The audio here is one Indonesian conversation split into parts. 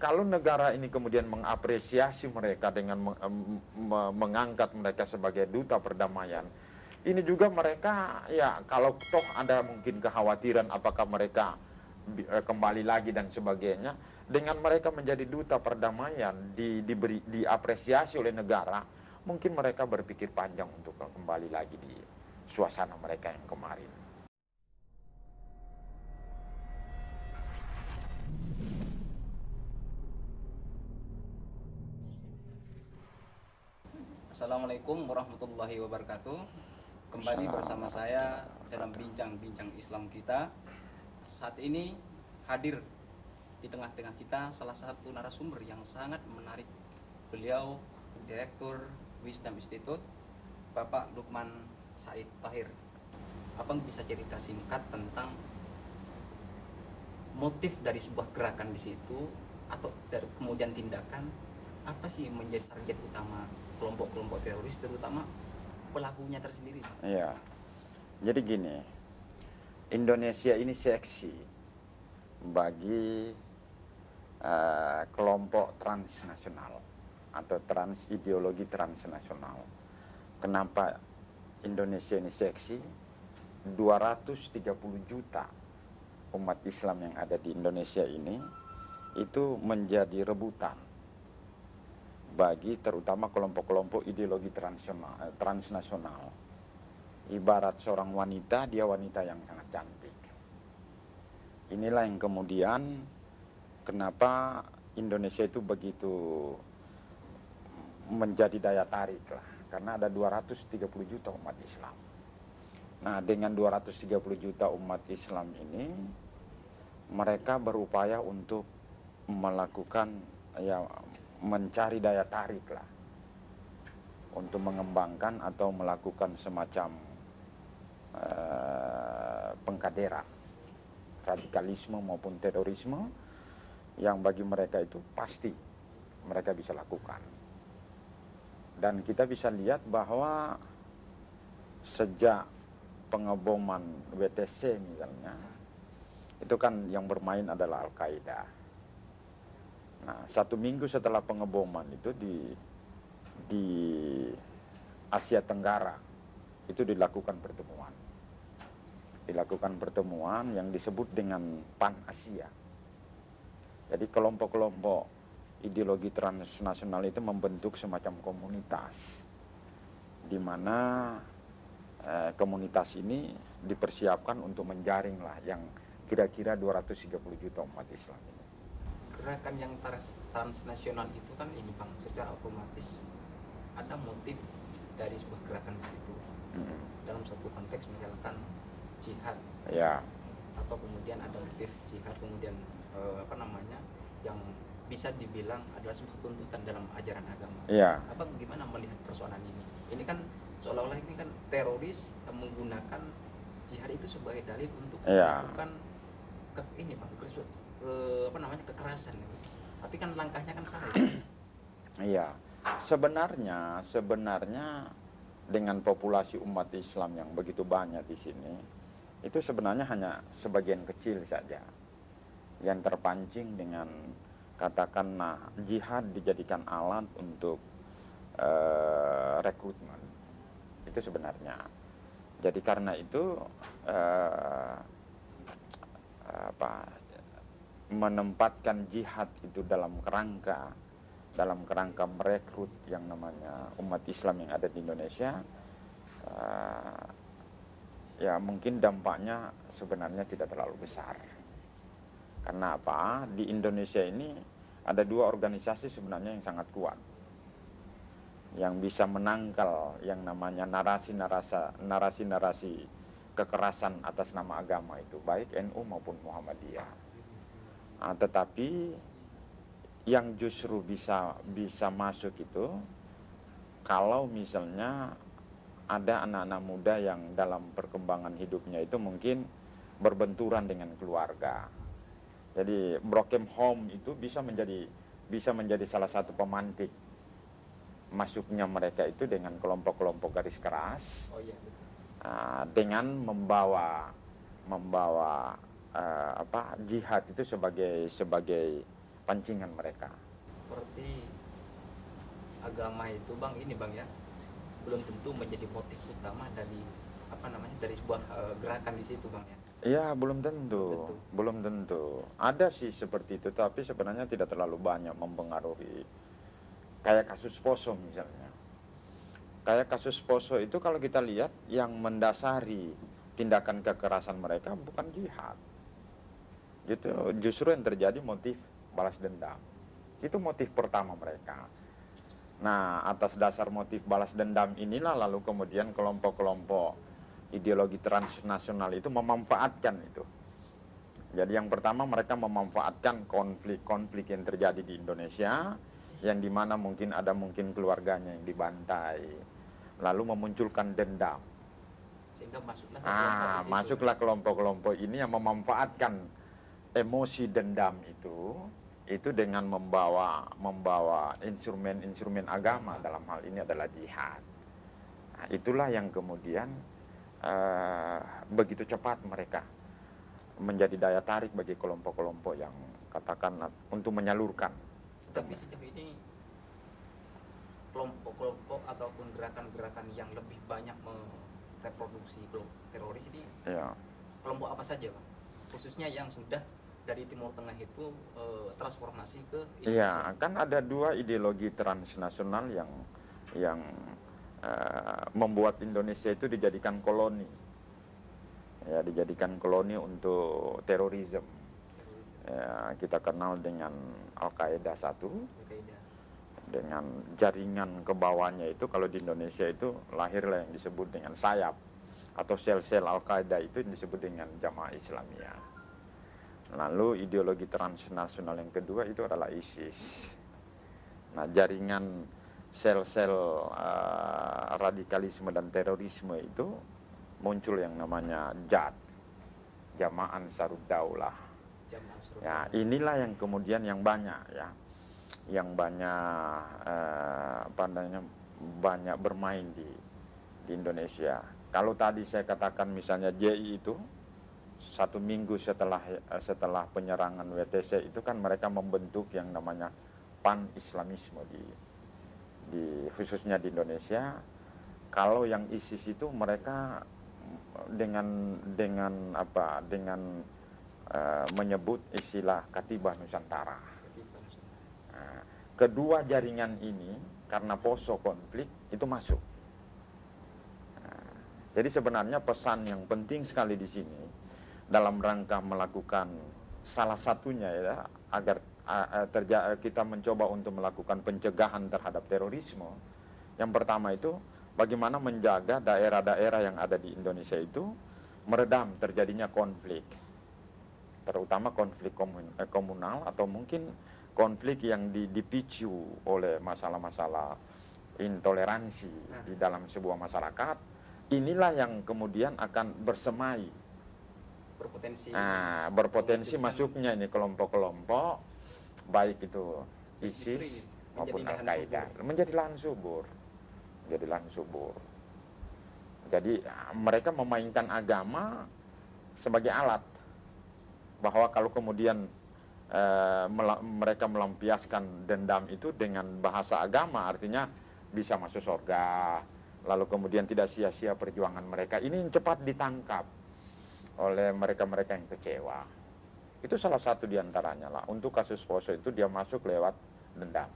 kalau negara ini kemudian mengapresiasi mereka dengan mengangkat mereka sebagai duta perdamaian, ini juga mereka ya kalau toh ada mungkin kekhawatiran apakah mereka kembali lagi dan sebagainya, dengan mereka menjadi duta perdamaian diapresiasi oleh negara, mungkin mereka berpikir panjang untuk kembali lagi di suasana mereka yang kemarin. Assalamualaikum warahmatullahi wabarakatuh. Kembali bersama saya dalam bincang-bincang Islam kita. Saat ini hadir di tengah-tengah kita salah satu narasumber yang sangat menarik. Beliau Direktur Wisdom Institute, Bapak Lukman Said Tahir. Abang bisa cerita singkat tentang motif dari sebuah gerakan di situ atau dari kemudian tindakan, apa sih menjadi target utama kelompok-kelompok teroris, terutama pelakunya tersendiri? Iya, jadi gini, Indonesia ini seksi bagi kelompok transnasional atau ideologi transnasional. Kenapa Indonesia ini seksi? 230 juta umat Islam yang ada di Indonesia ini itu menjadi rebutan bagi terutama kelompok-kelompok ideologi transnasional. Ibarat seorang wanita, dia wanita yang sangat cantik. Inilah yang kemudian kenapa Indonesia itu begitu menjadi daya tarik lah, karena ada 230 juta umat Islam. Nah, dengan 230 juta umat Islam ini, mereka berupaya untuk melakukan mencari daya tarik lah untuk mengembangkan atau melakukan semacam pengkaderan radikalisme maupun terorisme yang bagi mereka itu pasti mereka bisa lakukan. Dan kita bisa lihat bahwa sejak pengeboman WTC misalnya, itu kan yang bermain adalah Al-Qaeda. Nah, 1 minggu setelah pengeboman itu di Asia Tenggara itu dilakukan pertemuan yang disebut dengan Pan Asia. Jadi kelompok-kelompok ideologi transnasional itu membentuk semacam komunitas, di mana komunitas ini dipersiapkan untuk menjaring lah yang kira-kira 230 juta umat Islam ini. Gerakan yang transnasional itu kan ini Bang, secara otomatis ada motif dari sebuah gerakan di situ. Dalam satu konteks misalkan jihad, ya, atau kemudian ada motif jihad kemudian yang bisa dibilang adalah sebuah tuntutan dalam ajaran agama. ya. Abang gimana melihat persoalan ini? Ini kan seolah-olah ini kan teroris menggunakan jihad itu sebagai dalil untuk melakukan kekerasan. Tapi kan langkahnya kan salah. Iya. Sebenarnya dengan populasi umat Islam yang begitu banyak di sini, itu sebenarnya hanya sebagian kecil saja yang terpancing dengan katakanlah jihad dijadikan alat untuk rekrutmen. Itu sebenarnya. Jadi karena itu menempatkan jihad itu dalam kerangka merekrut yang namanya umat Islam yang ada di Indonesia, ya mungkin dampaknya sebenarnya tidak terlalu besar. Karena apa? Di Indonesia ini ada 2 organisasi sebenarnya yang sangat kuat, yang bisa menangkal yang namanya narasi-narasi kekerasan atas nama agama itu, baik NU maupun Muhammadiyah. Tetapi yang justru bisa masuk itu kalau misalnya ada anak-anak muda yang dalam perkembangan hidupnya itu mungkin berbenturan dengan keluarga. Jadi broken home itu bisa menjadi salah satu pemantik masuknya mereka itu dengan kelompok-kelompok garis keras. Dengan membawa jihad itu sebagai pancingan mereka. Seperti agama itu bang, ini bang ya, belum tentu menjadi motif utama dari dari sebuah gerakan di situ bang ya. Iya, belum tentu, belum tentu. Ada sih seperti itu, tapi sebenarnya tidak terlalu banyak mempengaruhi. Kayak kasus Poso misalnya. Kayak kasus Poso itu kalau kita lihat yang mendasari tindakan kekerasan mereka bukan jihad. Gitu, justru yang terjadi motif balas dendam. Itu motif pertama mereka. Nah, atas dasar motif balas dendam inilah lalu kemudian kelompok-kelompok ideologi transnasional itu memanfaatkan itu. Jadi yang pertama mereka memanfaatkan konflik-konflik yang terjadi di Indonesia, yang dimana mungkin keluarganya yang dibantai, lalu memunculkan dendam. Sehingga masuklah Kelompok ini yang memanfaatkan emosi dendam itu dengan membawa instrumen agama, dalam hal ini adalah jihad. Nah, itulah yang kemudian begitu cepat mereka menjadi daya tarik bagi kelompok-kelompok yang katakan untuk menyalurkan. Tapi sejauh ini kelompok-kelompok ataupun gerakan-gerakan yang lebih banyak mereproduksi teroris ini kelompok apa saja Pak? Khususnya yang sudah dari Timur Tengah itu transformasi ke Indonesia. Iya, kan ada dua ideologi transnasional yang membuat Indonesia itu dijadikan koloni. Ya, dijadikan koloni untuk terorisme. Ya, kita kenal dengan Al-Qaeda satu. Dengan jaringan ke bawahnya itu, kalau di Indonesia itu lahirlah yang disebut dengan sayap atau sel-sel Al-Qaeda itu yang disebut dengan Jamaah Islamiyah. Lalu ideologi transnasional yang kedua itu adalah ISIS. Nah, jaringan sel-sel radikalisme dan terorisme itu muncul yang namanya JAD, Jamaah Ansarud Daulah. Ya, inilah yang kemudian yang banyak ya, yang banyak bermain di Indonesia. Kalau tadi saya katakan misalnya JI itu 1 minggu setelah penyerangan WTC itu kan mereka membentuk yang namanya pan-islamisme khususnya di Indonesia. Kalau yang ISIS itu mereka dengan menyebut istilah Katibah Nusantara. Nah, kedua jaringan ini karena poso konflik itu masuk. Nah, jadi sebenarnya pesan yang penting sekali di sini dalam rangka melakukan salah satunya ya agar kita mencoba untuk melakukan pencegahan terhadap terorisme. Yang pertama itu bagaimana menjaga daerah-daerah yang ada di Indonesia itu meredam terjadinya konflik, terutama konflik komunal atau mungkin konflik yang dipicu oleh masalah-masalah intoleransi di dalam sebuah masyarakat. Inilah yang kemudian akan berpotensi masuknya ini kelompok-kelompok baik itu ISIS maupun Al-Qaeda menjadi lahan subur. Jadi mereka memainkan agama sebagai alat, bahwa kalau kemudian mereka melampiaskan dendam itu dengan bahasa agama, artinya bisa masuk surga, lalu kemudian tidak sia-sia perjuangan mereka. Ini yang cepat ditangkap oleh mereka-mereka yang kecewa. Itu salah satu diantaranya lah. Untuk kasus Poso itu dia masuk lewat dendam.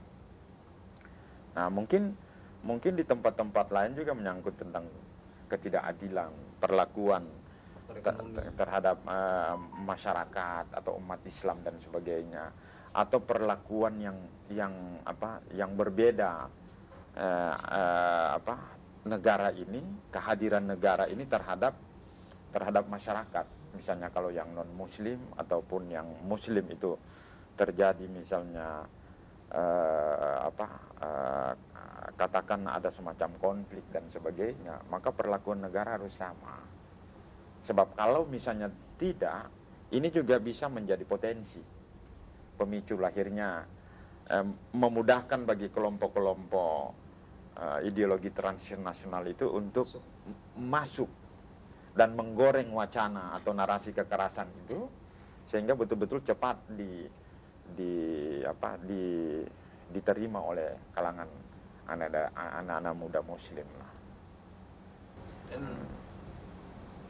Nah, mungkin di tempat-tempat lain juga menyangkut tentang ketidakadilan perlakuan terhadap masyarakat atau umat Islam dan sebagainya, atau perlakuan yang berbeda negara ini, kehadiran negara ini terhadap masyarakat. Misalnya kalau yang non muslim ataupun yang muslim itu terjadi misalnya katakan ada semacam konflik dan sebagainya, maka perlakuan negara harus sama. Sebab kalau misalnya tidak, ini juga bisa menjadi potensi pemicu lahirnya memudahkan bagi kelompok-kelompok ideologi transnasional itu untuk masuk dan menggoreng wacana atau narasi kekerasan itu, sehingga betul-betul cepat di diterima oleh kalangan anak-anak muda Muslim lah. Dan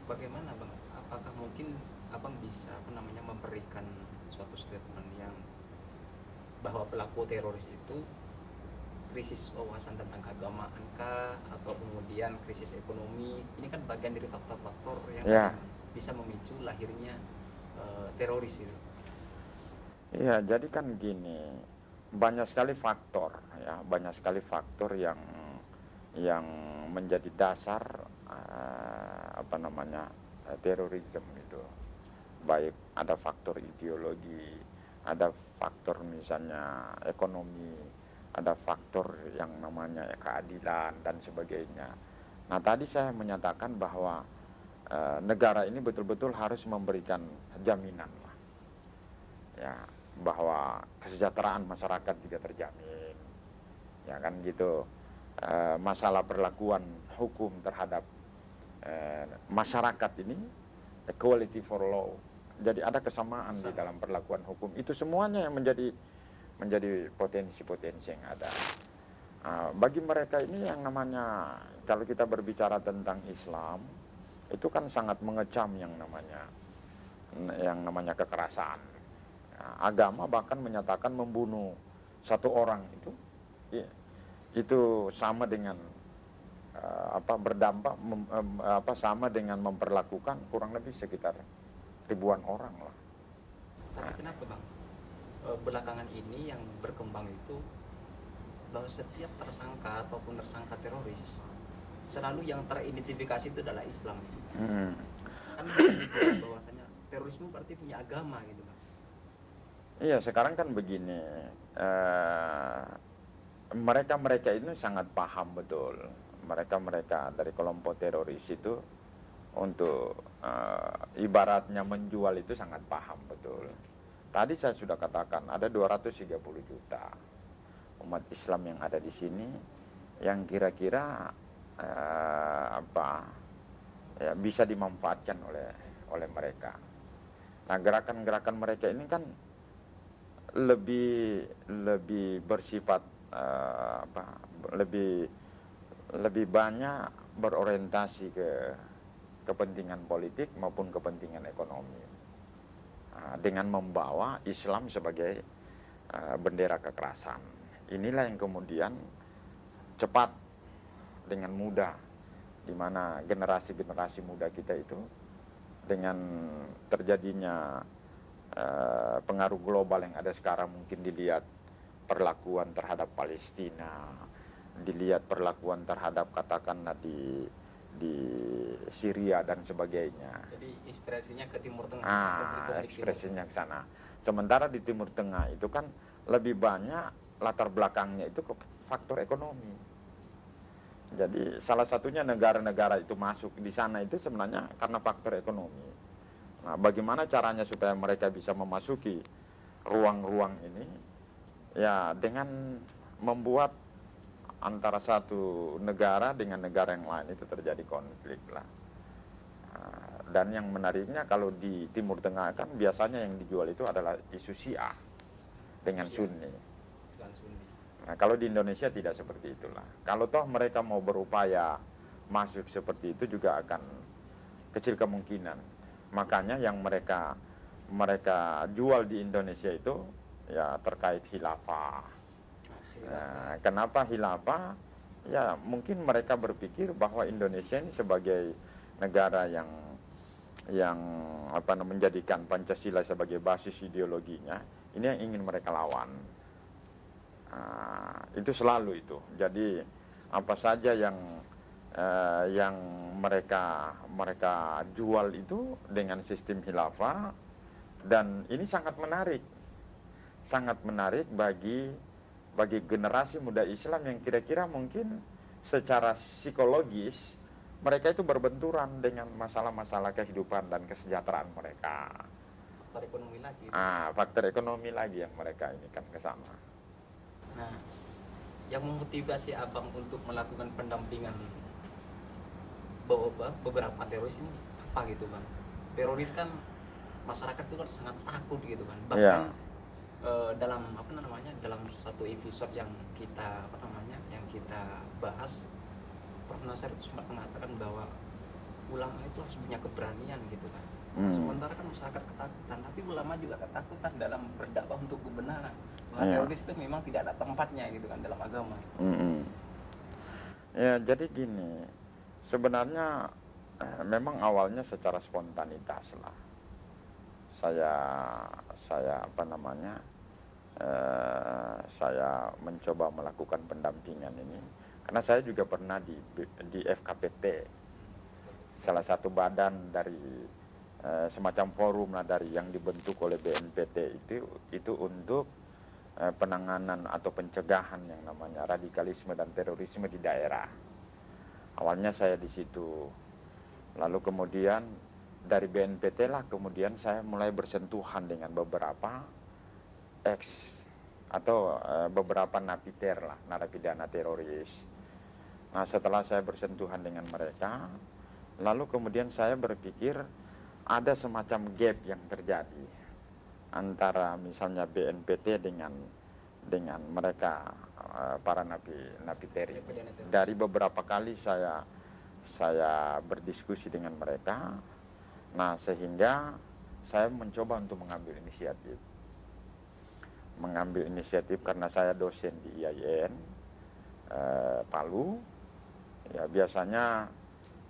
bagaimana Bang? Apakah mungkin Abang bisa memberikan suatu statement yang bahwa pelaku teroris itu krisis wawasan tentang keagamaan kah, atau kemudian krisis ekonomi? Ini kan bagian dari faktor-faktor yang bisa memicu lahirnya teroris itu. Iya, jadi kan gini, banyak sekali faktor yang menjadi dasar terorisme itu. Baik ada faktor ideologi, ada faktor misalnya ekonomi, ada faktor yang namanya keadilan dan sebagainya. Nah, tadi saya menyatakan bahwa negara ini betul-betul harus memberikan jaminan lah, ya, bahwa kesejahteraan masyarakat juga terjamin, ya kan gitu. Masalah perlakuan hukum terhadap masyarakat ini, equality for law, jadi ada kesamaan di dalam perlakuan hukum. Itu semuanya yang menjadi potensi-potensi yang ada. Bagi mereka ini yang namanya, kalau kita berbicara tentang Islam, itu kan sangat mengecam yang namanya kekerasan. Agama bahkan menyatakan membunuh satu orang itu sama dengan sama dengan memperlakukan kurang lebih sekitar ribuan orang lah. Tapi kenapa Bang, belakangan ini yang berkembang itu bahwa setiap tersangka ataupun tersangka teroris selalu yang teridentifikasi itu adalah Islam. Kan bisa dibilang bahwasanya terorisme berarti punya agama gitu Bang. Iya, sekarang kan begini, mereka ini sangat paham betul. Mereka dari kelompok teroris itu untuk ibaratnya menjual itu sangat paham betul. Tadi saya sudah katakan ada 230 juta umat Islam yang ada di sini yang kira-kira bisa dimanfaatkan oleh mereka. Nah, gerakan-gerakan mereka ini kan lebih bersifat lebih banyak berorientasi ke kepentingan politik maupun kepentingan ekonomi, dengan membawa Islam sebagai bendera kekerasan. Inilah yang kemudian cepat dengan mudah, di mana generasi muda kita itu dengan terjadinya pengaruh global yang ada sekarang, mungkin dilihat perlakuan terhadap Palestina, dilihat perlakuan terhadap katakanlah di Syria dan sebagainya. Jadi inspirasinya ke Timur Tengah. Ekspresinya ke sana. Sementara di Timur Tengah itu kan lebih banyak latar belakangnya itu ke faktor ekonomi. Jadi salah satunya negara-negara itu masuk di sana itu sebenarnya karena faktor ekonomi. Nah, bagaimana caranya supaya mereka bisa memasuki ruang-ruang ini? Ya, dengan membuat antara satu negara dengan negara yang lain itu terjadi konflik lah. Dan yang menariknya kalau di Timur Tengah kan biasanya yang dijual itu adalah isu Syiah dengan Sunni. Nah, kalau di Indonesia tidak seperti itulah. Kalau toh mereka mau berupaya masuk seperti itu juga akan kecil kemungkinan. Makanya yang mereka jual di Indonesia itu ya terkait khilafah. Nah, kenapa khilafah? Ya mungkin mereka berpikir bahwa Indonesia ini sebagai negara yang menjadikan Pancasila sebagai basis ideologinya, ini yang ingin mereka lawan. Itu selalu itu. Jadi apa saja yang mereka jual itu dengan sistem khilafah, dan ini sangat menarik bagi generasi muda Islam yang kira-kira mungkin secara psikologis mereka itu berbenturan dengan masalah-masalah kehidupan dan kesejahteraan mereka. Faktor ekonomi lagi. Faktor ekonomi lagi yang mereka ini kan ke sana. Nah, yang memotivasi Abang untuk melakukan pendampingan beberapa teroris ini apa gitu Bang? Teroris kan masyarakat itu kan sangat takut gitu kan. Bahkan dalam apa namanya, dalam satu episode yang kita apa namanya, yang kita bahas, Prof. Nasir itu sempat mengatakan bahwa ulama itu harus punya keberanian gitu kan. Sementara kan masyarakat ketakutan, tapi ulama juga ketakutan dalam berdakwah untuk kebenaran. Bahwa teroris itu memang tidak ada tempatnya gitu kan dalam agama. Ya, jadi gini, sebenarnya memang awalnya secara spontanitas lah. Saya apa namanya, saya mencoba melakukan pendampingan ini karena saya juga pernah di FKPT, salah satu badan dari semacam forum lah dari yang dibentuk oleh BNPT itu untuk penanganan atau pencegahan yang namanya radikalisme dan terorisme di daerah. Awalnya saya di situ, lalu kemudian dari BNPT lah kemudian saya mulai bersentuhan dengan beberapa atau beberapa napiter lah, narapidana teroris. Nah, setelah saya bersentuhan dengan mereka, lalu kemudian saya berpikir ada semacam gap yang terjadi antara misalnya BNPT dengan mereka para napiter ini. Dari beberapa kali saya berdiskusi dengan mereka, nah sehingga saya mencoba untuk mengambil inisiatif karena saya dosen di IAIN Palu. Ya, biasanya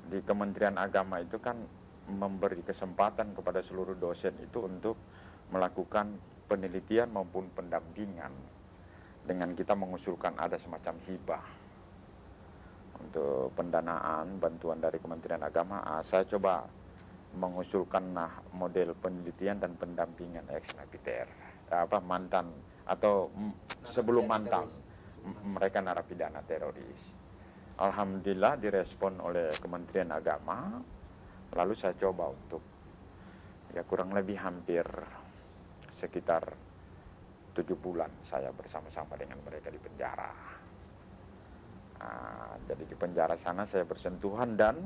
di Kementerian Agama itu kan memberi kesempatan kepada seluruh dosen itu untuk melakukan penelitian maupun pendampingan dengan kita mengusulkan ada semacam hibah untuk pendanaan bantuan dari Kementerian Agama. Saya coba mengusulkan model penelitian dan pendampingan ex-napiter, mantan atau sebelum mantan mereka narapidana teroris. Alhamdulillah direspon oleh Kementerian Agama. Lalu saya coba untuk ya kurang lebih hampir sekitar 7 bulan saya bersama-sama dengan mereka di penjara. Jadi di penjara sana saya bersentuhan dan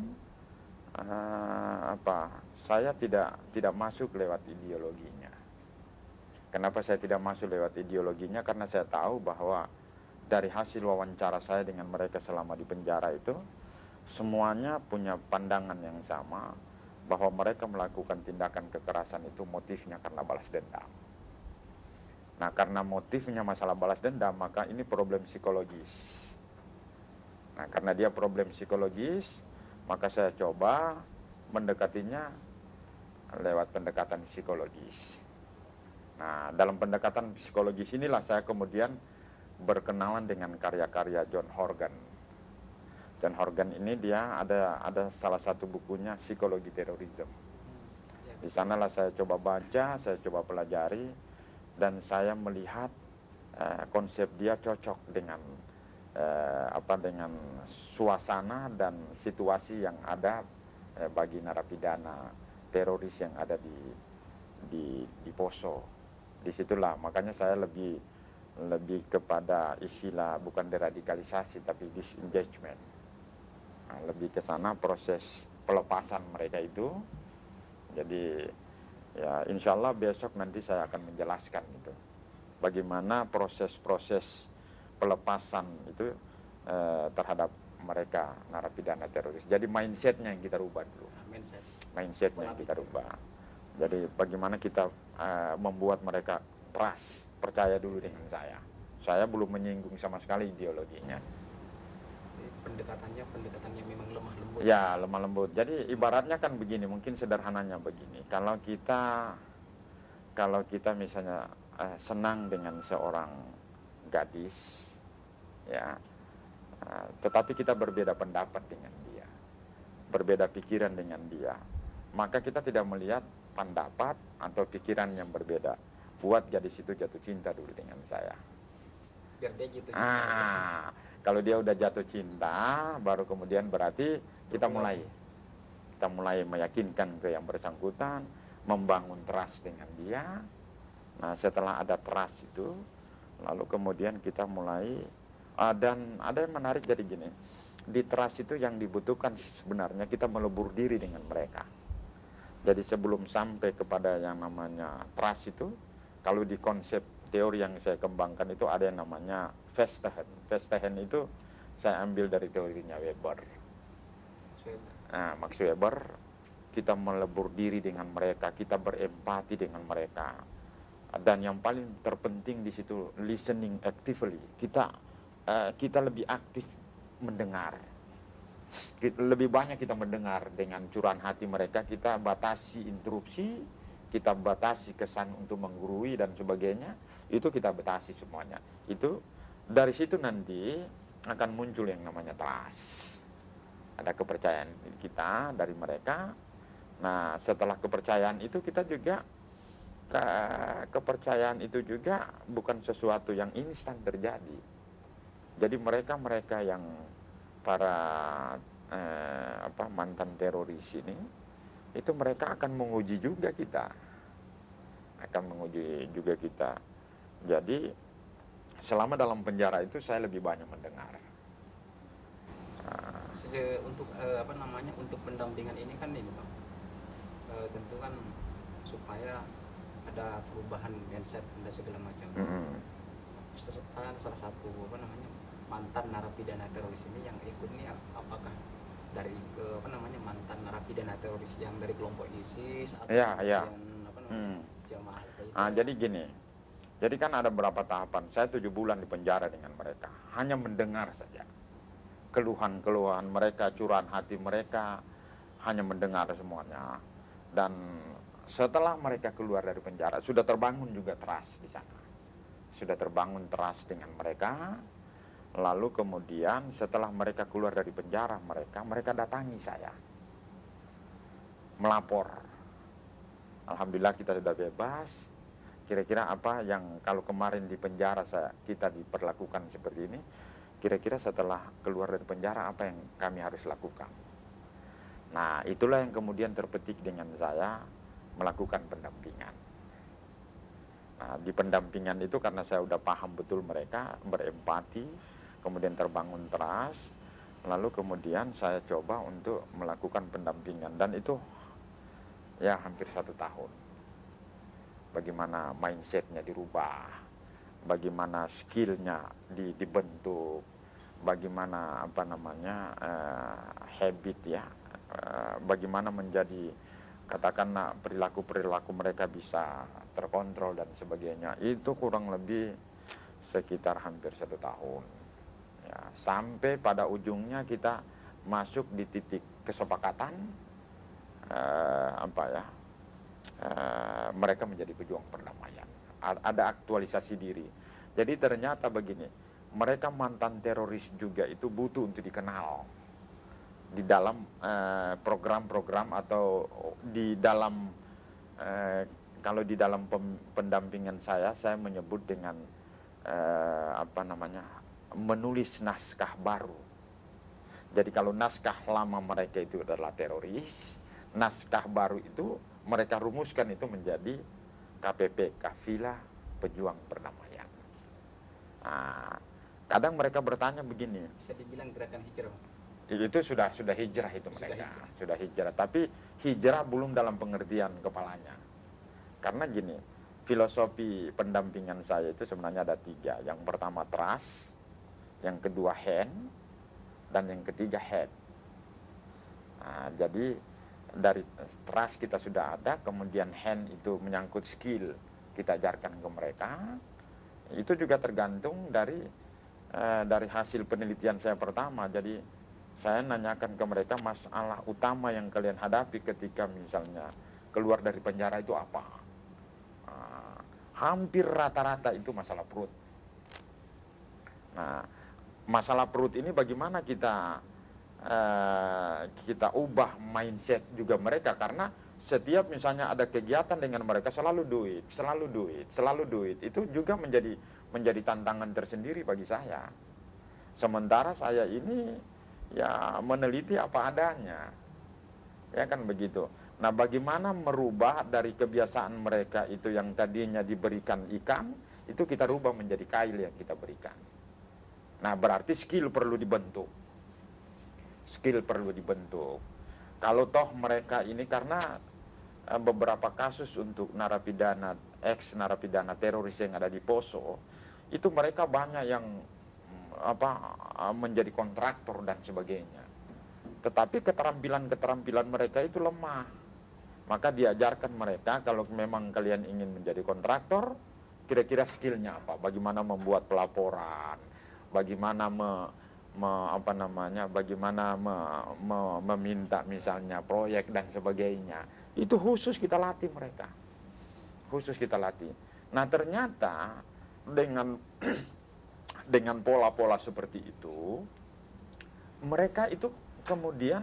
saya tidak masuk lewat ideologinya. Kenapa saya tidak masuk lewat ideologinya? Karena saya tahu bahwa dari hasil wawancara saya dengan mereka selama di penjara itu, semuanya punya pandangan yang sama bahwa mereka melakukan tindakan kekerasan itu motifnya karena balas dendam. Nah, karena motifnya masalah balas dendam, maka ini problem psikologis. Nah, karena dia problem psikologis, maka saya coba mendekatinya lewat pendekatan psikologis. Nah, dalam pendekatan psikologis inilah saya kemudian berkenalan dengan karya-karya John Horgan. John Horgan ini dia ada salah satu bukunya Psikologi Terorisme. Di sanalah saya coba baca, saya coba pelajari, dan saya melihat konsep dia cocok dengan dengan suasana dan situasi yang ada bagi narapidana teroris yang ada di Poso. Disitulah makanya saya lebih kepada istilah bukan deradikalisasi tapi disengagement. Lebih ke sana proses pelepasan mereka itu. Jadi ya insya Allah besok nanti saya akan menjelaskan itu bagaimana proses-proses pelepasan itu terhadap mereka narapidana teroris. Jadi mindsetnya yang kita rubah dulu. Mindsetnya yang kita rubah. Jadi bagaimana kita membuat mereka percaya dulu dengan saya. Saya belum menyinggung sama sekali ideologinya. Pendekatannya memang lemah lembut. Ya, lemah lembut. Jadi ibaratnya kan begini, mungkin sederhananya begini. Kalau kita misalnya senang dengan seorang gadis, ya, tetapi kita berbeda pendapat dengan dia, berbeda pikiran dengan dia, maka kita tidak melihat pendapat atau pikiran yang berbeda. Buat gadis itu jatuh cinta dulu dengan saya. Biar dia jatuh cinta. Kalau dia udah jatuh cinta, baru kemudian berarti kita mulai meyakinkan ke yang bersangkutan, membangun trust dengan dia. Nah, setelah ada trust itu, lalu kemudian kita mulai dan ada yang menarik jadi gini. Di trust itu yang dibutuhkan sebenarnya kita melebur diri dengan mereka. Jadi sebelum sampai kepada yang namanya trust itu, kalau di konsep teori yang saya kembangkan itu ada yang namanya Vestehen. Vestehen itu saya ambil dari teorinya Weber. Nah, Max Weber, kita melebur diri dengan mereka, kita berempati dengan mereka. Dan yang paling terpenting di situ listening actively. Kita lebih aktif mendengar. Lebih banyak kita mendengar dengan curahan hati mereka, kita batasi interupsi, kita batasi kesan untuk menggurui dan sebagainya, itu kita batasi semuanya. Itu dari situ nanti akan muncul yang namanya trust. Ada kepercayaan kita dari mereka. Nah, setelah kepercayaan itu kita juga kepercayaan itu juga bukan sesuatu yang instan terjadi. Jadi mereka yang para mantan teroris ini, itu mereka akan menguji juga kita, Jadi selama dalam penjara itu saya lebih banyak mendengar. Untuk pendampingan ini kan ini Bang, tentu kan supaya ada perubahan mindset dan segala macam. Salah satu mantan narapidana teroris ini yang ikut ini apakah dari mantan narapidana teroris yang dari kelompok ISIS atau jamaah itu? Jadi gini, jadi kan ada beberapa tahapan. Saya 7 bulan di penjara dengan mereka, hanya mendengar saja keluhan-keluhan mereka, curahan hati mereka, hanya mendengar semuanya. Dan setelah mereka keluar dari penjara, sudah terbangun juga trust di sana. Sudah terbangun trust dengan mereka. Lalu kemudian setelah mereka keluar dari penjara, mereka datangi saya, melapor. Alhamdulillah kita sudah bebas. Kira-kira apa yang kalau kemarin di penjara kita diperlakukan seperti ini, kira-kira setelah keluar dari penjara apa yang kami harus lakukan. Nah, itulah yang kemudian terpetik dengan saya melakukan pendampingan. Nah, di pendampingan itu karena saya udah paham betul mereka, berempati, kemudian terbangun trust, lalu kemudian saya coba untuk melakukan pendampingan, dan itu ya hampir 1 tahun. Bagaimana mindsetnya dirubah, bagaimana skillnya dibentuk, bagaimana habit ya, bagaimana menjadi katakanlah perilaku mereka bisa terkontrol dan sebagainya. Itu kurang lebih sekitar hampir 1 tahun. Ya, sampai pada ujungnya kita masuk di titik kesepakatan mereka menjadi pejuang perdamaian. Ada aktualisasi diri. Jadi ternyata begini, mereka mantan teroris juga itu butuh untuk dikenal di dalam program-program atau di dalam kalau di dalam pendampingan saya menyebut dengan menulis naskah baru. Jadi kalau naskah lama mereka itu adalah teroris, naskah baru itu mereka rumuskan itu menjadi KPP, Kafilah Pejuang Perdamaian. Nah, kadang mereka bertanya begini. Bisa dibilang gerakan hijrah. Itu sudah hijrah itu mereka. Sudah hijrah. Tapi hijrah belum dalam pengertian kepalanya. Karena gini, filosofi pendampingan saya itu sebenarnya ada 3. Yang pertama trust, yang kedua hand, dan yang ketiga head. Nah, jadi dari trust kita sudah ada, kemudian hand itu menyangkut skill, kita ajarkan ke mereka. Itu juga tergantung dari hasil penelitian saya pertama. Jadi saya nanyakan ke mereka masalah utama yang kalian hadapi ketika misalnya keluar dari penjara itu apa. Hampir rata-rata itu masalah perut. Nah, masalah perut ini bagaimana kita ubah mindset juga mereka, karena setiap misalnya ada kegiatan dengan mereka selalu duit, itu juga menjadi tantangan tersendiri bagi saya. Sementara saya ini ya meneliti apa adanya, ya kan begitu. Nah, bagaimana merubah dari kebiasaan mereka itu yang tadinya diberikan ikan, itu kita rubah menjadi kail yang kita berikan. Nah, berarti skill perlu dibentuk. Kalau toh mereka ini, karena beberapa kasus untuk narapidana, ex narapidana teroris yang ada di Poso, itu mereka banyak yang menjadi kontraktor dan sebagainya. Tetapi keterampilan mereka itu lemah. Maka diajarkan mereka, kalau memang kalian ingin menjadi kontraktor, kira-kira skillnya apa? Bagaimana membuat pelaporan, bagaimana meminta misalnya proyek dan sebagainya. Itu khusus kita latih mereka. Khusus kita latih. Nah, ternyata dengan dengan pola-pola seperti itu, mereka itu kemudian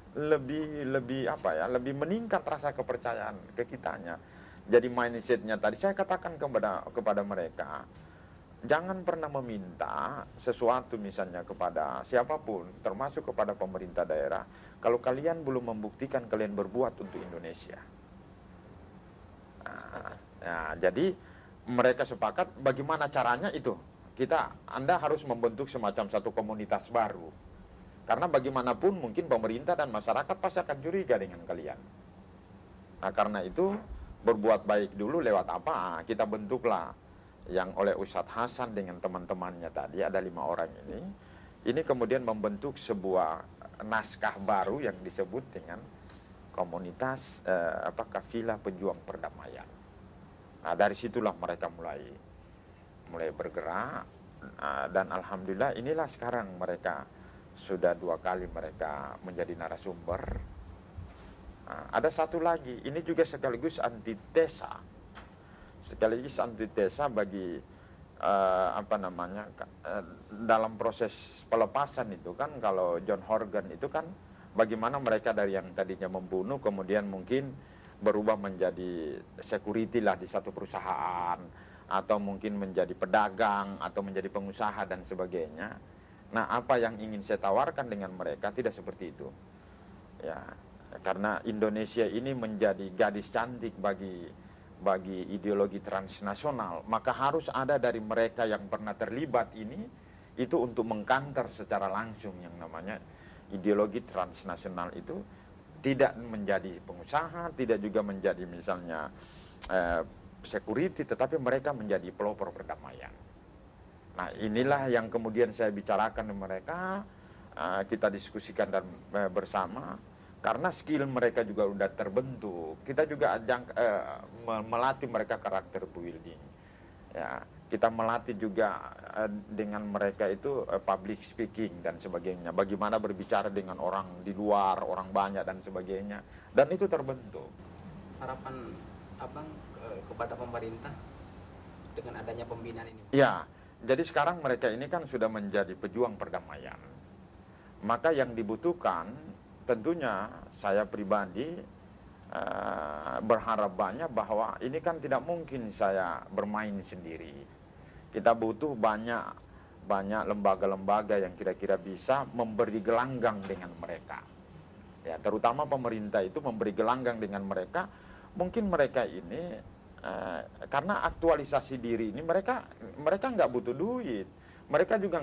lebih meningkat rasa kepercayaan ke kitanya. Jadi mindsetnya tadi saya katakan kepada mereka, jangan pernah meminta sesuatu misalnya kepada siapapun, termasuk kepada pemerintah daerah, kalau kalian belum membuktikan kalian berbuat untuk Indonesia. Nah, jadi mereka sepakat bagaimana caranya itu. Anda harus membentuk semacam satu komunitas baru. Karena bagaimanapun mungkin pemerintah dan masyarakat pasti akan curiga dengan kalian. Nah, karena itu berbuat baik dulu lewat apa? Kita bentuklah yang oleh Ustadz Hasan dengan teman-temannya tadi, ada 5 orang ini. Ini kemudian membentuk sebuah naskah baru yang disebut dengan komunitas kafilah pejuang perdamaian. Nah, dari situlah mereka mulai bergerak, dan alhamdulillah inilah sekarang mereka sudah 2 kali mereka menjadi narasumber. Nah, ada satu lagi, ini juga sekaligus antitesa bagi dalam proses pelepasan itu kan, kalau John Horgan itu kan bagaimana mereka dari yang tadinya membunuh kemudian mungkin berubah menjadi security lah di satu perusahaan, atau mungkin menjadi pedagang atau menjadi pengusaha dan sebagainya. Nah, apa yang ingin saya tawarkan dengan mereka tidak seperti itu. Ya, karena Indonesia ini menjadi gadis cantik bagi ideologi transnasional, maka harus ada dari mereka yang pernah terlibat ini itu untuk mengkanter secara langsung yang namanya ideologi transnasional itu, tidak menjadi pengusaha, tidak juga menjadi misalnya security, tetapi mereka menjadi pelopor perdamaian. Nah, inilah yang kemudian saya bicarakan dengan mereka, kita diskusikan dan bersama, karena skill mereka juga sudah terbentuk. Kita juga melatih mereka karakter building. Ya, kita melatih juga dengan mereka itu public speaking dan sebagainya. Bagaimana berbicara dengan orang di luar, orang banyak dan sebagainya. Dan itu terbentuk. Harapan Abang kepada pemerintah dengan adanya pembinaan ini? Ya, jadi sekarang mereka ini kan sudah menjadi pejuang perdamaian. Maka yang dibutuhkan tentunya saya pribadi berharap banyak bahwa ini kan tidak mungkin saya bermain sendiri. Kita butuh banyak lembaga-lembaga yang kira-kira bisa memberi gelanggang dengan mereka. Ya, terutama pemerintah itu memberi gelanggang dengan mereka. Mungkin mereka ini karena aktualisasi diri ini mereka nggak butuh duit. Mereka juga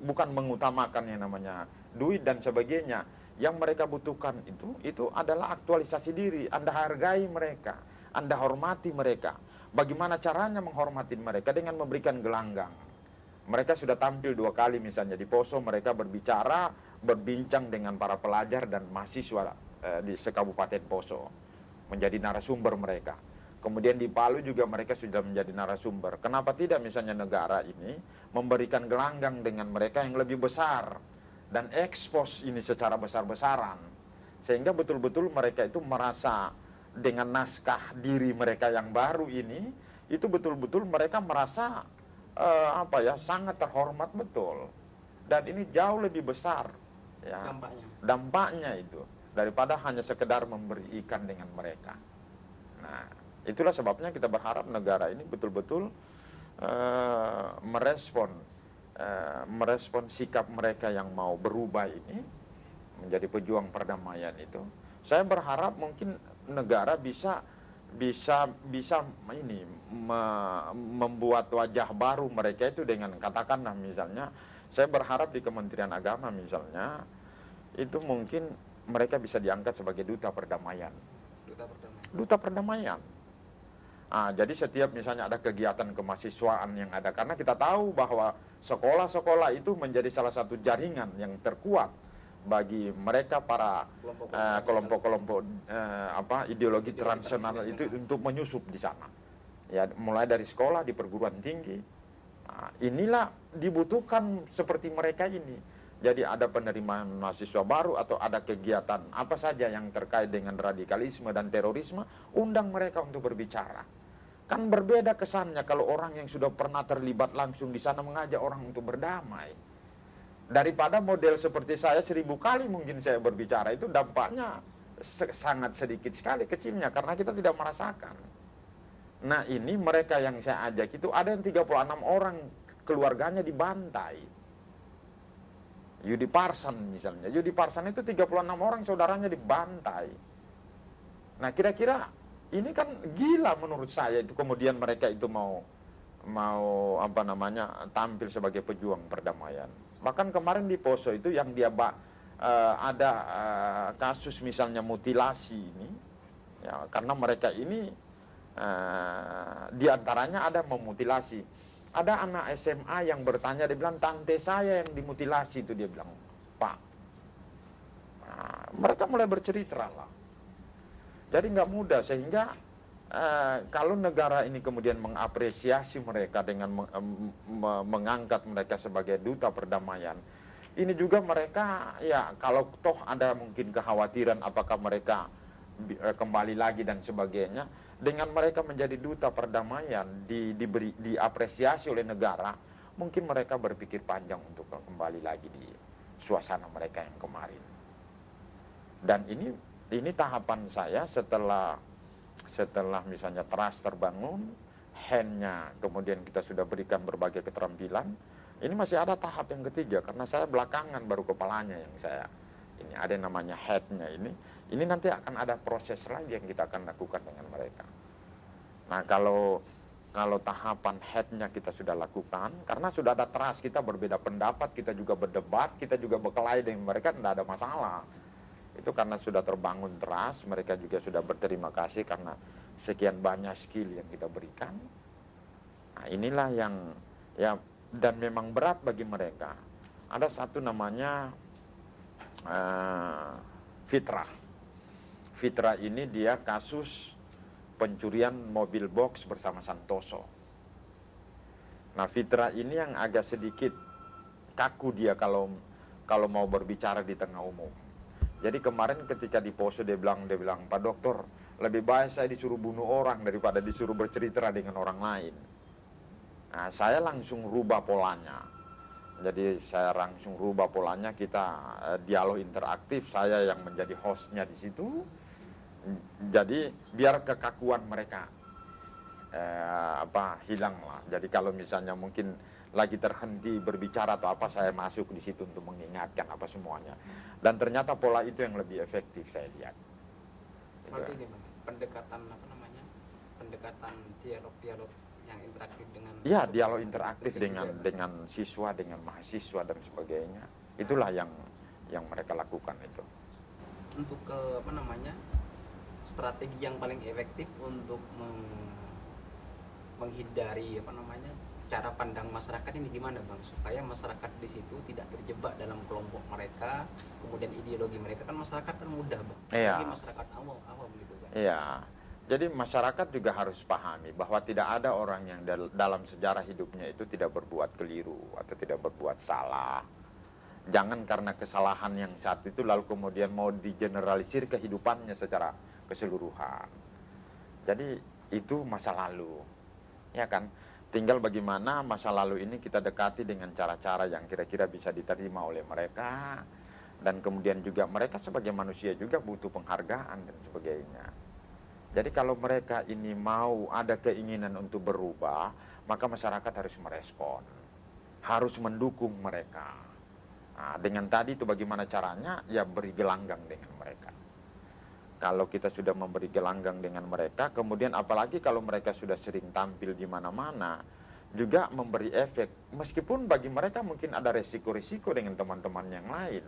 bukan mengutamakan yang namanya duit dan sebagainya. Yang mereka butuhkan itu adalah aktualisasi diri. Anda hargai mereka, Anda hormati mereka. Bagaimana caranya menghormati mereka? Dengan memberikan gelanggang. Mereka sudah tampil 2 kali misalnya di Poso, mereka berbincang dengan para pelajar dan mahasiswa di sekabupaten Poso, menjadi narasumber mereka. Kemudian di Palu juga mereka sudah menjadi narasumber. Kenapa tidak misalnya negara ini memberikan gelanggang dengan mereka yang lebih besar dan ekspos ini secara besar-besaran, sehingga betul-betul mereka itu merasa dengan naskah diri mereka yang baru ini, itu betul-betul mereka merasa sangat terhormat betul. Dan ini jauh lebih besar ya, dampaknya itu daripada hanya sekedar memberi ikan dengan mereka. Nah, itulah sebabnya kita berharap negara ini betul-betul merespon sikap mereka yang mau berubah ini menjadi pejuang perdamaian itu. Saya berharap mungkin negara bisa membuat wajah baru mereka itu dengan katakanlah misalnya, saya berharap di Kementerian Agama misalnya itu mungkin mereka bisa diangkat sebagai duta perdamaian. Duta perdamaian. Duta perdamaian. Jadi setiap misalnya ada kegiatan kemahasiswaan yang ada, karena kita tahu bahwa sekolah-sekolah itu menjadi salah satu jaringan yang terkuat bagi mereka para kelompok-kelompok ideologi transnasional itu untuk menyusup di sana. Ya, mulai dari sekolah di perguruan tinggi. Inilah dibutuhkan seperti mereka ini. Jadi ada penerimaan mahasiswa baru atau ada kegiatan apa saja yang terkait dengan radikalisme dan terorisme, undang mereka untuk berbicara. Kan berbeda kesannya kalau orang yang sudah pernah terlibat langsung di sana mengajak orang untuk berdamai. Daripada model seperti saya 1000 kali mungkin saya berbicara, itu dampaknya sangat sedikit sekali kecilnya karena kita tidak merasakan. Nah ini mereka yang saya ajak itu ada yang 36 orang keluarganya dibantai. Yudi Parsan misalnya, Yudi Parsan itu 36 orang saudaranya dibantai. Nah kira-kira ini kan gila menurut saya itu, kemudian mereka itu mau tampil sebagai pejuang perdamaian. Bahkan kemarin di Poso itu yang dia ada kasus misalnya mutilasi ini, ya karena mereka ini diantaranya ada memutilasi. Ada anak SMA yang bertanya, dia bilang tante saya yang dimutilasi itu, dia bilang Pak. Mereka mulai bercerita lah. Jadi nggak mudah, sehingga kalau negara ini kemudian mengapresiasi mereka dengan mengangkat mereka sebagai duta perdamaian, ini juga mereka ya kalau toh ada mungkin kekhawatiran apakah mereka kembali lagi dan sebagainya, dengan mereka menjadi duta perdamaian diapresiasi oleh negara, mungkin mereka berpikir panjang untuk kembali lagi di suasana mereka yang kemarin. Dan ini tahapan saya setelah misalnya trust terbangun, handnya kemudian kita sudah berikan berbagai keterampilan. Ini masih ada tahap yang ketiga, karena saya belakangan baru kepalanya yang saya ini ada yang namanya headnya ini nanti akan ada proses lagi yang kita akan lakukan dengan mereka. Nah kalau tahapan headnya kita sudah lakukan, karena sudah ada trust, kita berbeda pendapat, kita juga berdebat, kita juga berkelahi dengan mereka, tidak ada masalah. Itu karena sudah terbangun trust, mereka juga sudah berterima kasih karena sekian banyak skill yang kita berikan. Nah inilah yang ya, dan memang berat bagi mereka. Ada satu namanya Fitra. Fitra ini dia kasus pencurian mobil box bersama Santoso. Nah Fitra ini yang agak sedikit kaku dia kalau mau berbicara di tengah umum. Jadi kemarin ketika di Poso dia bilang Pak Dokter, lebih baik saya disuruh bunuh orang daripada disuruh bercerita dengan orang lain. Nah saya langsung rubah polanya. Jadi saya langsung rubah polanya, kita dialog interaktif, saya yang menjadi hostnya di situ. Jadi biar kekakuan mereka hilang lah. Jadi kalau misalnya mungkin lagi terhenti berbicara atau apa, saya masuk di situ untuk mengingatkan apa semuanya. Dan ternyata pola itu yang lebih efektif saya lihat. Berarti gimana? Pendekatan dialog yang interaktif dengan dialog interaktif dengan siswa, dengan mahasiswa dan sebagainya. Itulah yang mereka lakukan itu. Untuk strategi yang paling efektif untuk menghindari cara pandang masyarakat ini gimana Bang, supaya masyarakat di situ tidak terjebak dalam kelompok mereka, kemudian ideologi mereka, kan masyarakat kan mudah Bang, apalagi masyarakat awam gitu kan. Iya. Jadi masyarakat juga harus pahami bahwa tidak ada orang yang dalam sejarah hidupnya itu tidak berbuat keliru atau tidak berbuat salah. Jangan karena kesalahan yang satu itu lalu kemudian mau digeneralisir kehidupannya secara keseluruhan. Jadi itu masa lalu, ya kan? Tinggal bagaimana masa lalu ini kita dekati dengan cara-cara yang kira-kira bisa diterima oleh mereka, dan kemudian juga mereka sebagai manusia juga butuh penghargaan dan sebagainya. Jadi kalau mereka ini mau ada keinginan untuk berubah, maka masyarakat harus merespon, harus mendukung mereka. Nah, dengan tadi itu bagaimana caranya? Ya beri gelanggang dengan mereka. Kalau kita sudah memberi gelanggang dengan mereka, kemudian apalagi kalau mereka sudah sering tampil di mana-mana, juga memberi efek. Meskipun bagi mereka mungkin ada resiko-resiko dengan teman-teman yang lain.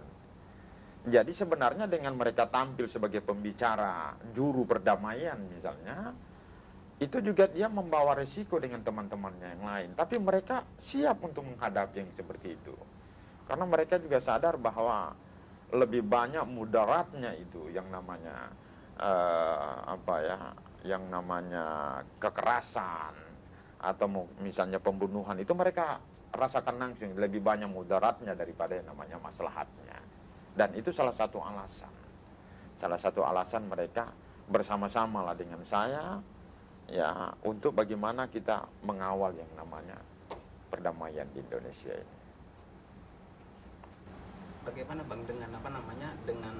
Jadi sebenarnya dengan mereka tampil sebagai pembicara juru perdamaian misalnya, itu juga dia membawa resiko dengan teman-temannya yang lain. Tapi mereka siap untuk menghadapi yang seperti itu. Karena mereka juga sadar bahwa lebih banyak mudaratnya itu yang namanya yang namanya kekerasan atau misalnya pembunuhan itu mereka rasakan langsung lebih banyak mudaratnya daripada yang namanya maslahatnya. Dan itu salah satu alasan mereka bersama-sama lah dengan saya ya untuk bagaimana kita mengawal yang namanya perdamaian di Indonesia ini. Bagaimana Bang dengan dengan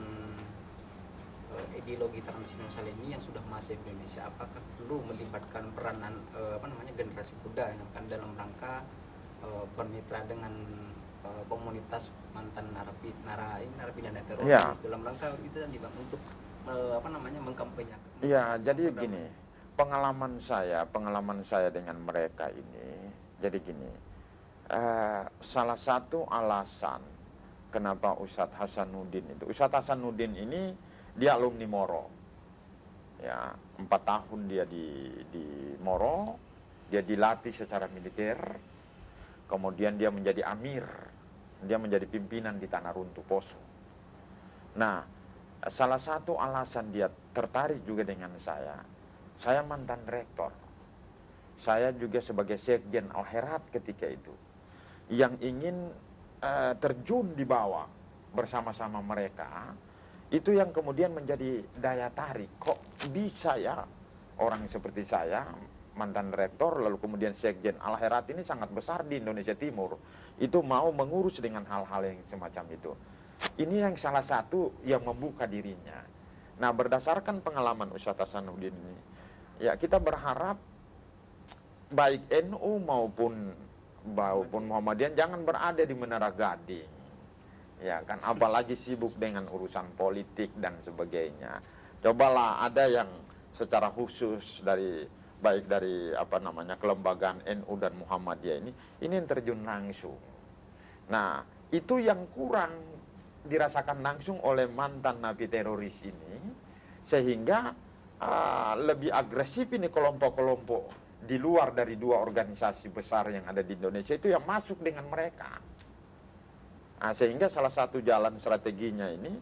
ideologi transnasional ini yang sudah masif di Indonesia, apakah perlu melibatkan peranan generasi muda yang akan dalam rangka bermitra dengan komunitas mantan narapidana teroris Ya. dalam rangka itu tadi Bang untuk mengkampanyekan. Ya, jadi gini, pengalaman saya dengan mereka ini, jadi gini, salah satu alasan kenapa Ustadz Hasanuddin ini dia alumni Moro, ya 4 tahun dia di Moro, dia dilatih secara militer, kemudian dia menjadi amir, dia menjadi pimpinan di Tanah Runtuh Poso. Nah, salah satu alasan dia tertarik juga dengan saya mantan rektor, saya juga sebagai sekjen Al-Herat ketika itu, yang ingin terjun di bawah bersama-sama mereka, itu yang kemudian menjadi daya tarik. Kok bisa ya orang seperti saya, mantan rektor, lalu kemudian sekjen Al-Herat ini sangat besar di Indonesia Timur, itu mau mengurus dengan hal-hal yang semacam itu. Ini yang salah satu yang membuka dirinya. Nah, berdasarkan pengalaman Ustadz Hasanuddin ini, ya kita berharap baik NU maupun Muhammadiyah jangan berada di Menara Gading. Ya kan, apalagi sibuk dengan urusan politik dan sebagainya. Cobalah ada yang secara khusus baik dari kelembagaan NU dan Muhammadiyah ini yang terjun langsung. Nah, itu yang kurang dirasakan langsung oleh mantan napi teroris ini, sehingga lebih agresif ini kelompok-kelompok di luar dari 2 organisasi besar yang ada di Indonesia itu yang masuk dengan mereka. Nah, sehingga salah satu jalan strateginya ini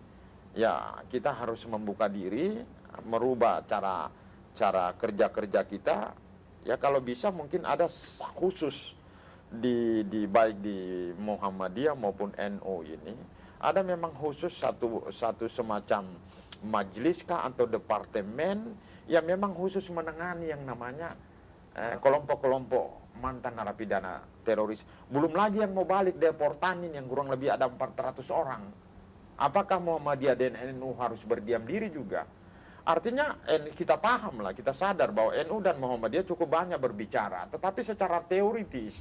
ya kita harus membuka diri, merubah cara kerja kita. Ya kalau bisa mungkin ada khusus baik di Muhammadiyah maupun NU ini ada memang khusus satu semacam majelis atau departemen yang memang khusus menangani yang namanya kelompok-kelompok mantan narapidana teroris. Belum lagi yang mau balik deportanin yang kurang lebih ada 400 orang. Apakah Muhammadiyah dan NU harus berdiam diri juga? Artinya kita paham lah, kita sadar bahwa NU dan Muhammadiyah cukup banyak berbicara, tetapi secara teoritis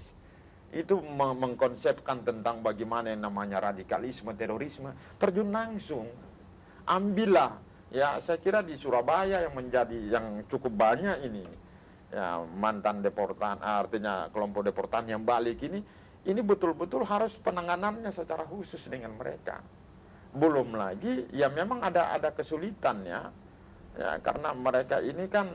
itu mengkonsepkan tentang bagaimana yang namanya radikalisme, terorisme, terjun langsung. Ambillah, ya saya kira di Surabaya yang cukup banyak ini, ya mantan deportan, artinya kelompok deportan yang balik ini betul-betul harus penanganannya secara khusus dengan mereka. Belum lagi, ya memang ada kesulitan ya, karena mereka ini kan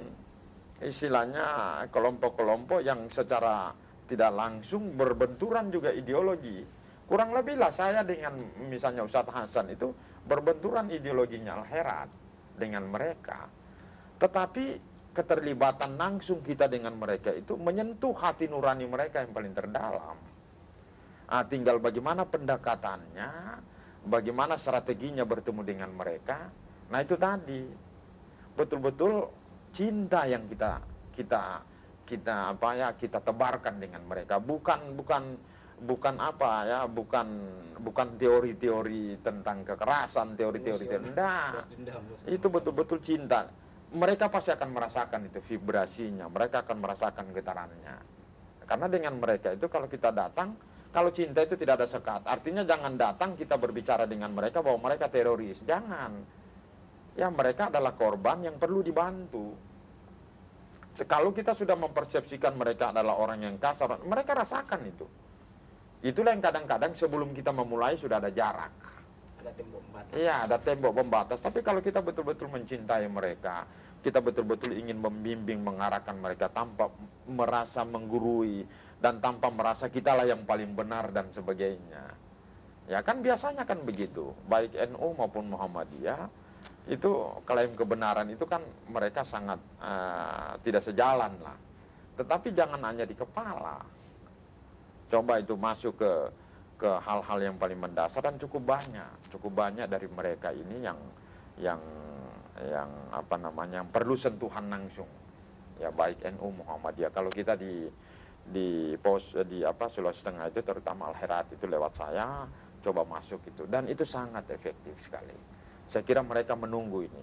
istilahnya kelompok-kelompok yang secara tidak langsung berbenturan juga ideologi. Kurang lebih lah saya dengan misalnya Ustadz Hasan itu berbenturan ideologinya Al-Herat dengan mereka. Tetapi keterlibatan langsung kita dengan mereka itu menyentuh hati nurani mereka yang paling terdalam. Tinggal bagaimana pendekatannya, bagaimana strateginya bertemu dengan mereka. Nah itu tadi betul-betul cinta yang kita tebarkan dengan mereka, bukan teori-teori tentang kekerasan, teori-teori enggak. Itu betul-betul cinta. Mereka pasti akan merasakan itu vibrasinya, mereka akan merasakan getarannya. Karena dengan mereka itu kalau kita datang, kalau cinta itu tidak ada sekat. Artinya jangan datang kita berbicara dengan mereka bahwa mereka teroris, jangan. Ya mereka adalah korban yang perlu dibantu. Kalau kita sudah mempersepsikan mereka adalah orang yang kasar, mereka rasakan itu. Itulah yang kadang-kadang sebelum kita memulai sudah ada jarak. ada tembok pembatas. Iya, ada tembok pembatas. Tapi kalau kita betul-betul mencintai mereka, kita betul-betul ingin membimbing, mengarahkan mereka tanpa merasa menggurui dan tanpa merasa kitalah yang paling benar dan sebagainya. Ya kan biasanya kan begitu. Baik NU maupun Muhammadiyah itu klaim kebenaran itu kan mereka sangat tidak sejalan lah. Tetapi jangan hanya di kepala. Coba itu masuk ke hal-hal yang paling mendasar dan cukup banyak dari mereka ini yang apa namanya yang perlu sentuhan langsung. Ya baik NU Muhammadiyah. Kalau kita di Sulawesi Tengah itu terutama Al-Herat itu lewat saya coba masuk itu dan itu sangat efektif sekali. Saya kira mereka menunggu ini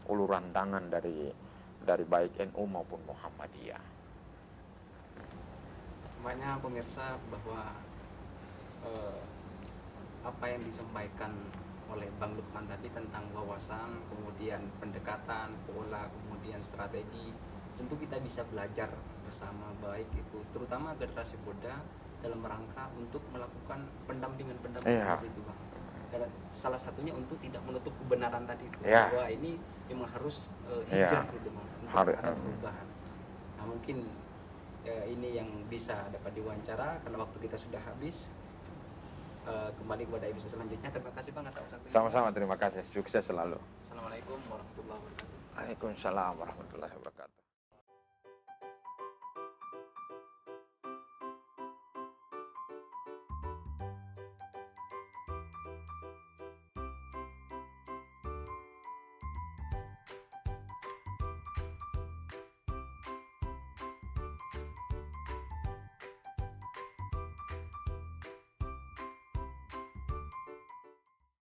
uluran tangan dari baik NU maupun Muhammadiyah. Banyak pemirsa bahwa apa yang disampaikan oleh Bang Lukman tadi tentang wawasan, kemudian pendekatan, pola, kemudian strategi, tentu kita bisa belajar bersama, baik itu terutama generasi muda dalam rangka untuk melakukan pendampingan itu Bang. Karena salah satunya untuk tidak menutup kebenaran tadi itu, bahwa ini memang harus hijrah gitu Bang, untuk ada perubahan. Nah mungkin ini yang bisa dapat diwawancara karena waktu kita sudah habis. Kembali kepada episode selanjutnya. Terima kasih Bang atas waktunya. Sama-sama, terima kasih. Sukses selalu. Assalamualaikum warahmatullahi wabarakatuh. Waalaikumsalam warahmatullahi wabarakatuh.